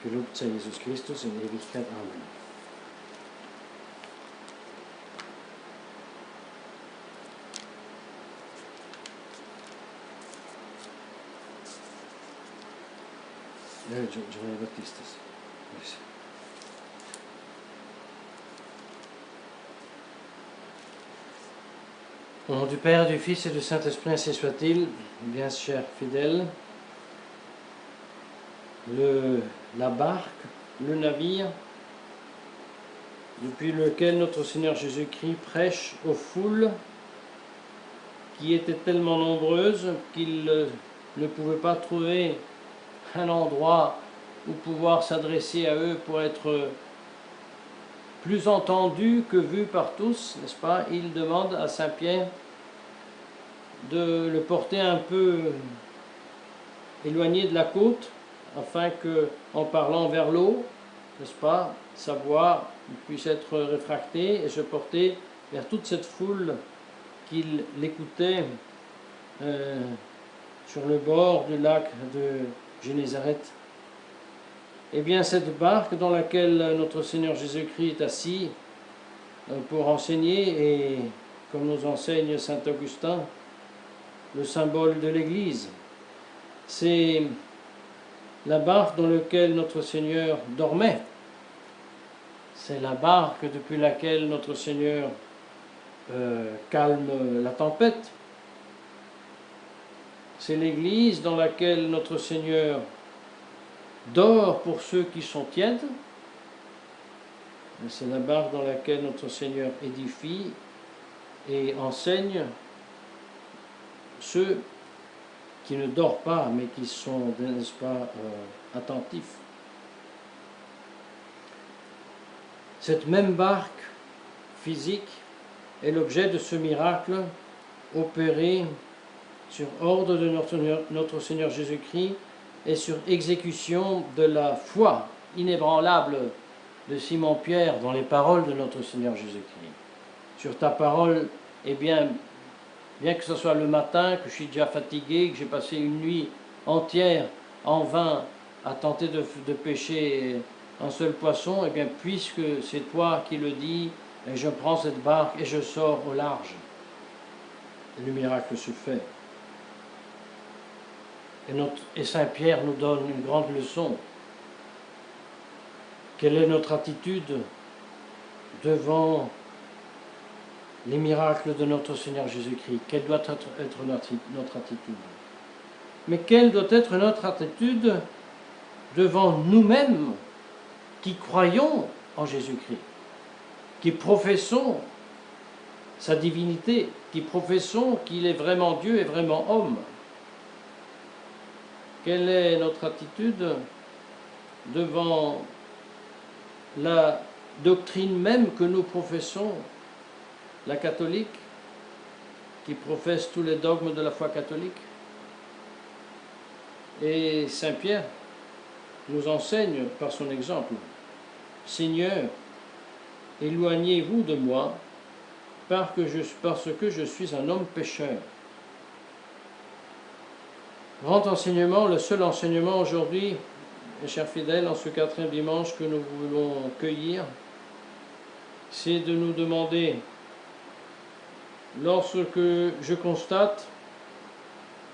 Gelobt sei Jesus Christus in Ewigkeit. Amen. Giovanni Battista. Merci. Au nom du Père, du Fils et du Saint-Esprit, ainsi soit-il. Bien chers fidèles, la barque, le navire, depuis lequel notre Seigneur Jésus-Christ prêche aux foules qui étaient tellement nombreuses qu'il ne pouvait pas trouver un endroit où pouvoir s'adresser à eux pour être plus entendu que vu par tous, n'est-ce pas? Il demande à Saint-Pierre de le porter un peu éloigné de la côte, afin que, en parlant vers l'eau, n'est-ce pas, sa voix puisse être rétractée et se porter vers toute cette foule qui l'écoutait sur le bord du lac de Génézareth. Eh bien, cette barque dans laquelle notre Seigneur Jésus-Christ est assis pour enseigner, et comme nous enseigne saint Augustin, le symbole de l'Église, c'est la barque dans laquelle notre Seigneur dormait. C'est la barque depuis laquelle notre Seigneur calme la tempête. C'est l'Église dans laquelle notre Seigneur dort pour ceux qui sont tièdes. C'est la barque dans laquelle notre Seigneur édifie et enseigne ceux qui ne dorment pas, mais qui sont, n'est-ce pas, attentifs. Cette même barque physique est l'objet de ce miracle opéré sur ordre de notre Seigneur Jésus-Christ et sur exécution de la foi inébranlable de Simon-Pierre dans les paroles de notre Seigneur Jésus-Christ. Sur ta parole, eh bien que ce soit le matin, que je suis déjà fatigué, que j'ai passé une nuit entière en vain à tenter de pêcher un seul poisson, eh bien puisque c'est toi qui le dis, je prends cette barque et je sors au large. Et le miracle se fait. Et Saint Pierre nous donne une grande leçon. Quelle est notre attitude devant les miracles de notre Seigneur Jésus-Christ? Quelle doit être notre attitude? Mais quelle doit être notre attitude devant nous-mêmes qui croyons en Jésus-Christ, qui professons sa divinité, qui professons qu'il est vraiment Dieu et vraiment homme? Quelle est notre attitude devant la doctrine même que nous professons, la catholique, qui professe tous les dogmes de la foi catholique? Et Saint Pierre nous enseigne par son exemple: Seigneur, éloignez-vous de moi, parce que je suis un homme pécheur. Grand enseignement, le seul enseignement aujourd'hui, mes chers fidèles, en ce 4e dimanche que nous voulons cueillir, c'est de nous demander, lorsque je constate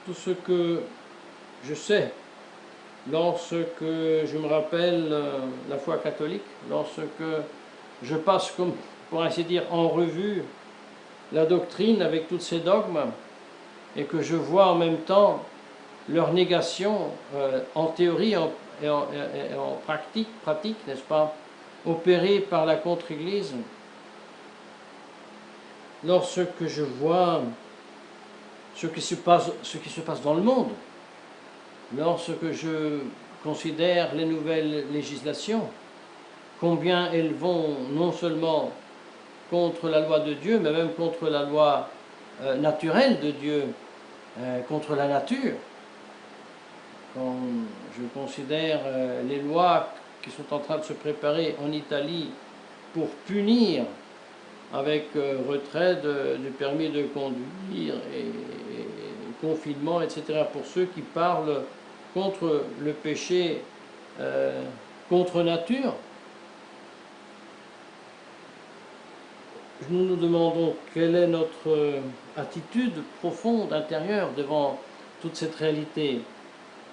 tout ce que je sais, lorsque je me rappelle la foi catholique, lorsque je passe, comme pour ainsi dire, en revue la doctrine avec tous ses dogmes, et que je vois en même temps leur négation en théorie et en pratique, n'est-ce pas, opérée par la contre-Église, lorsque je vois ce qui se passe dans le monde, lorsque je considère les nouvelles législations, combien elles vont non seulement contre la loi de Dieu, mais même contre la loi naturelle de Dieu, contre la nature. Quand je considère les lois qui sont en train de se préparer en Italie pour punir avec retrait du permis de conduire et confinement, etc., pour ceux qui parlent contre le péché contre nature, nous nous demandons quelle est notre attitude profonde, intérieure, devant toute cette réalité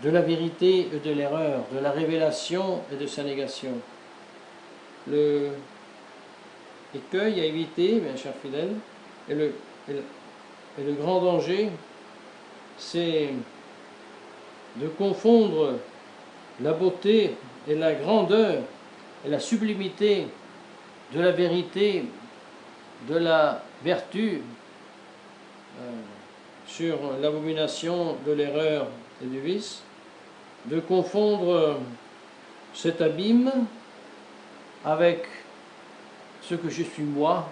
de la vérité et de l'erreur, de la révélation et de sa négation. Le écueil à éviter, mes chers fidèles, et le grand danger, c'est de confondre la beauté et la grandeur et la sublimité de la vérité, de la vertu, sur l'abomination de l'erreur et du vice, de confondre cet abîme avec ce que je suis moi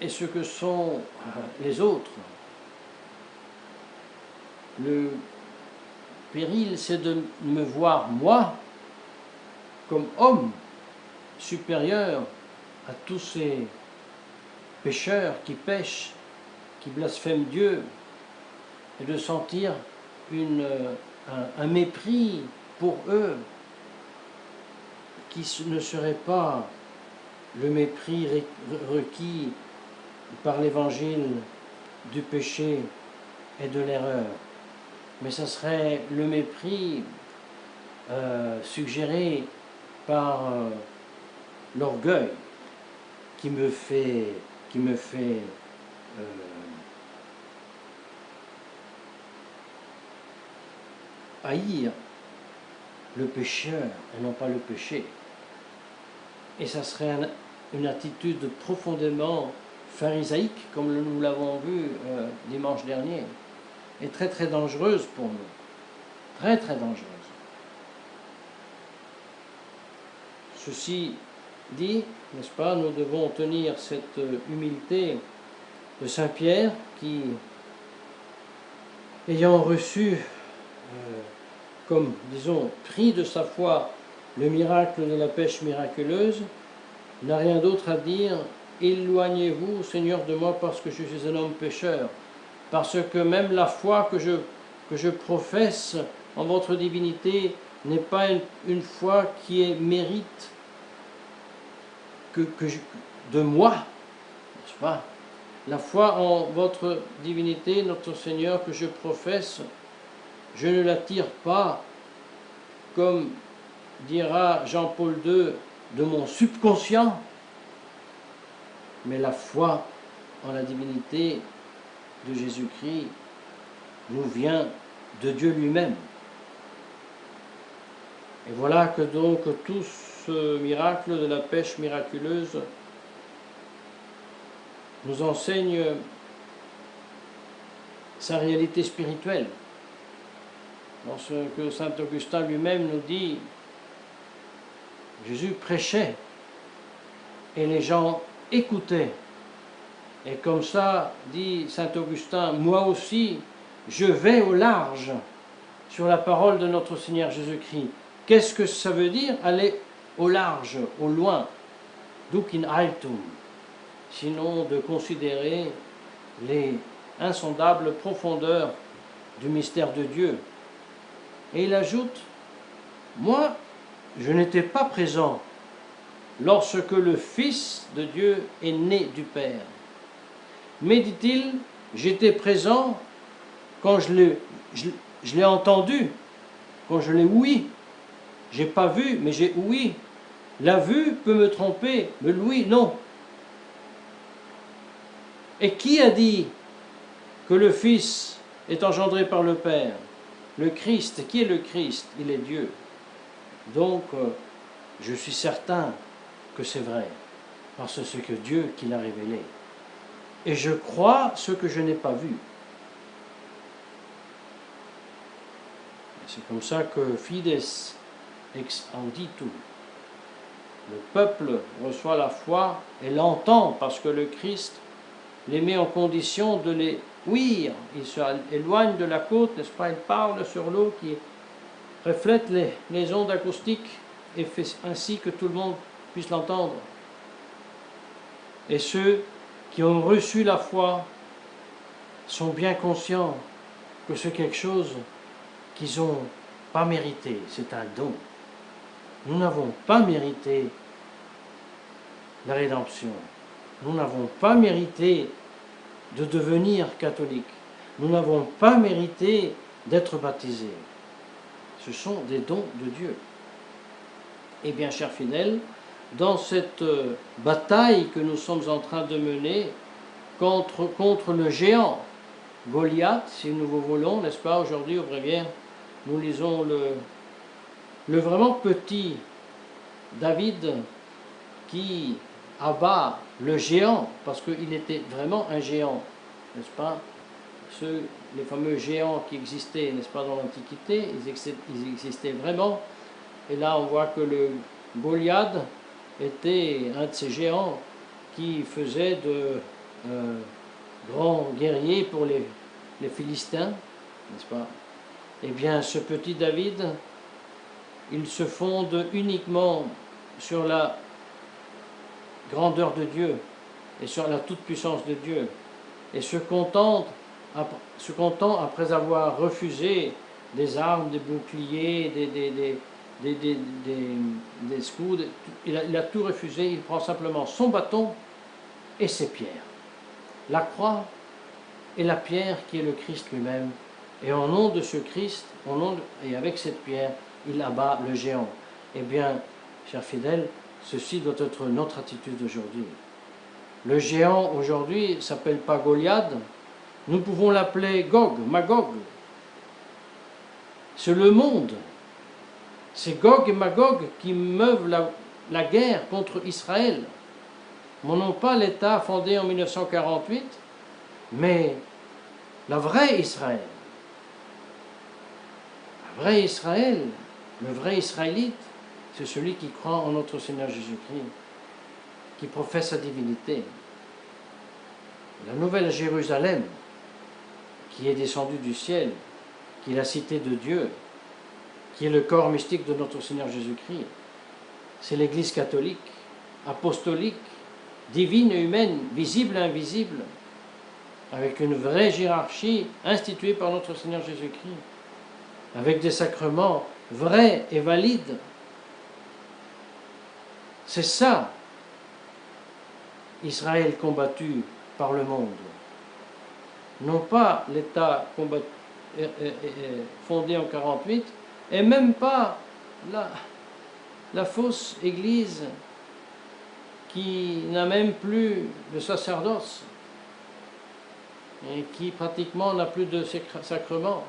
et ce que sont les autres. Le péril, c'est de me voir moi comme homme supérieur à tous ces pécheurs qui pêchent, qui blasphèment Dieu, et de sentir un mépris pour eux qui ne serait pas le mépris requis par l'évangile du péché et de l'erreur, mais ce serait le mépris suggéré par l'orgueil qui me fait haïr le pécheur et non pas le péché. Et ça serait une attitude profondément pharisaïque, comme nous l'avons vu dimanche dernier, et très très dangereuse pour nous. Très très dangereuse. Ceci dit, n'est-ce pas, nous devons tenir cette humilité de Saint Pierre qui, ayant reçu comme, disons, prix de sa foi le miracle de la pêche miraculeuse, n'a rien d'autre à dire: éloignez-vous, Seigneur, de moi, parce que je suis un homme pécheur. Parce que même la foi que je professe en votre divinité n'est pas une foi qui est mérite de moi, n'est-ce pas? La foi en votre divinité, notre Seigneur, que je professe, je ne la tire pas, comme dira Jean-Paul II, de mon subconscient, mais la foi en la divinité de Jésus-Christ nous vient de Dieu lui-même. Et voilà que donc tout ce miracle de la pêche miraculeuse nous enseigne sa réalité spirituelle. Lorsque saint Augustin lui-même nous dit, Jésus prêchait et les gens écoutaient. Et comme ça, dit saint Augustin, moi aussi, je vais au large sur la parole de notre Seigneur Jésus-Christ. Qu'est-ce que ça veut dire? Aller au large, au loin. Duc in altum. Sinon de considérer les insondables profondeurs du mystère de Dieu. Et il ajoute, moi, je n'étais pas présent lorsque le Fils de Dieu est né du Père. Mais, dit-il, j'étais présent quand je l'ai entendu, quand je l'ai ouï. J'ai pas vu, mais j'ai ouï. La vue peut me tromper, mais l'ouïe, non. Et qui a dit que le Fils est engendré par le Père? Le Christ. Qui est le Christ? Il est Dieu. Donc, je suis certain que c'est vrai, parce que c'est que Dieu qui l'a révélé. Et je crois ce que je n'ai pas vu. C'est comme ça que fides ex auditum. Le peuple reçoit la foi et l'entend, parce que le Christ les met en condition de les ouïr. Il s'éloigne de la côte, n'est-ce pas? Il parle sur l'eau qui reflète les ondes acoustiques et fait ainsi que tout le monde puisse l'entendre. Et ceux qui ont reçu la foi sont bien conscients que c'est quelque chose qu'ils n'ont pas mérité, c'est un don. Nous n'avons pas mérité la rédemption. Nous n'avons pas mérité de devenir catholiques. Nous n'avons pas mérité d'être baptisés. Ce sont des dons de Dieu. Eh bien, chers fidèles, dans cette bataille que nous sommes en train de mener contre le géant Goliath, si nous vous voulons, n'est-ce pas, aujourd'hui au bréviaire, nous lisons le vraiment petit David qui abat le géant, parce qu'il était vraiment un géant, n'est-ce pas? Les fameux géants qui existaient, n'est-ce pas, dans l'Antiquité, ils existaient vraiment. Et là, on voit que le Goliath était un de ces géants qui faisait de grands guerriers pour les Philistins, n'est-ce pas? Eh bien, ce petit David, il se fonde uniquement sur la grandeur de Dieu et sur la toute-puissance de Dieu, et se content, après avoir refusé des armes, des boucliers, des scouts, il a tout refusé, il prend simplement son bâton et ses pierres, la croix et la pierre qui est le Christ lui-même, et au nom de ce Christ, et avec cette pierre, il abat le géant. Eh bien, chers fidèles, ceci doit être notre attitude aujourd'hui. Le géant aujourd'hui ne s'appelle pas Goliath, nous pouvons l'appeler Gog, Magog. C'est le monde. C'est Gog et Magog qui meuvent la guerre contre Israël. Non pas l'État fondé en 1948, mais la vraie Israël. La vraie Israël, le vrai Israélite, c'est celui qui croit en notre Seigneur Jésus-Christ, qui professe sa divinité. La nouvelle Jérusalem, qui est descendue du ciel, qui est la cité de Dieu, qui est le corps mystique de notre Seigneur Jésus-Christ, c'est l'Église catholique, apostolique, divine et humaine, visible et invisible, avec une vraie hiérarchie instituée par notre Seigneur Jésus-Christ, avec des sacrements vrais et valides. C'est ça, Israël combattu par le monde. Non pas l'État fondé en 1948, et même pas la fausse Église qui n'a même plus de sacerdoce et qui pratiquement n'a plus de sacrement,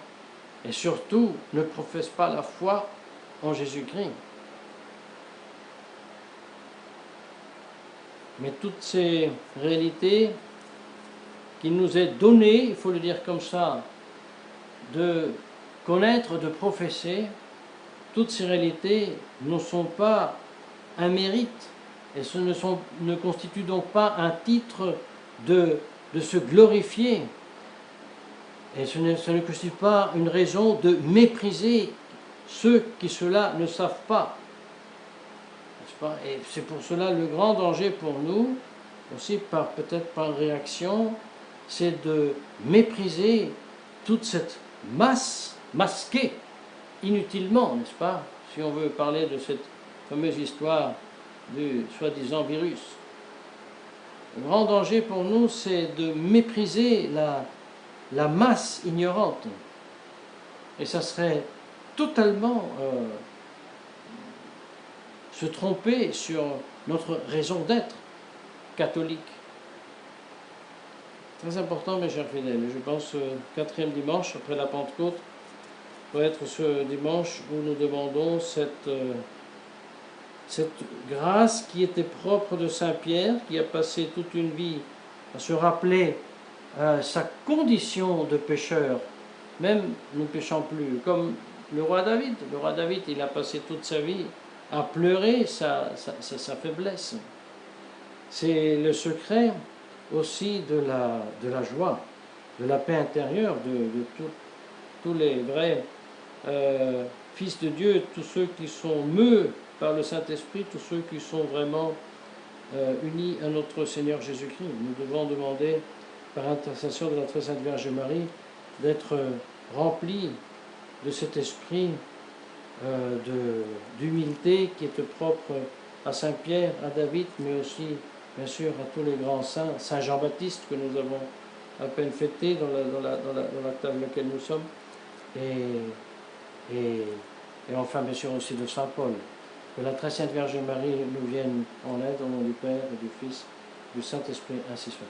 et surtout ne professe pas la foi en Jésus-Christ. Mais toutes ces réalités qu'il nous est donné, il faut le dire comme ça, de connaître, de professer, toutes ces réalités ne sont pas un mérite, et ce ne constitue donc pas un titre de se glorifier, et ce ne constitue pas une raison de mépriser ceux qui cela ne savent pas. N'est-ce pas? Et c'est pour cela le grand danger pour nous, aussi peut-être par réaction, c'est de mépriser toute cette masse masquée inutilement, n'est-ce pas, si on veut parler de cette fameuse histoire du soi-disant virus. Le grand danger pour nous, c'est de mépriser la masse ignorante. Et ça serait totalement se tromper sur notre raison d'être catholique. Très important, mes chers fidèles. Je pense quatrième dimanche après la Pentecôte doit être ce dimanche où nous demandons cette grâce qui était propre de Saint Pierre, qui a passé toute une vie à se rappeler sa condition de pécheur. Même ne péchant plus, comme le roi David. Le roi David, il a passé toute sa vie à pleurer sa faiblesse. C'est le secret aussi de la joie, de la paix intérieure, de tous les vrais fils de Dieu, tous ceux qui sont meus par le Saint-Esprit, tous ceux qui sont vraiment unis à notre Seigneur Jésus-Christ. Nous devons demander, par intercession de la très sainte Vierge Marie, d'être remplis de cet esprit d'humilité sainteté qui est propre à Saint Pierre, à David, mais aussi, bien sûr, à tous les grands saints, Saint Jean-Baptiste que nous avons à peine fêté dans la table à laquelle nous sommes, et enfin, bien sûr, aussi de Saint Paul. Que la très sainte Vierge Marie nous vienne en aide, au nom du Père et du Fils, du Saint-Esprit, ainsi soit.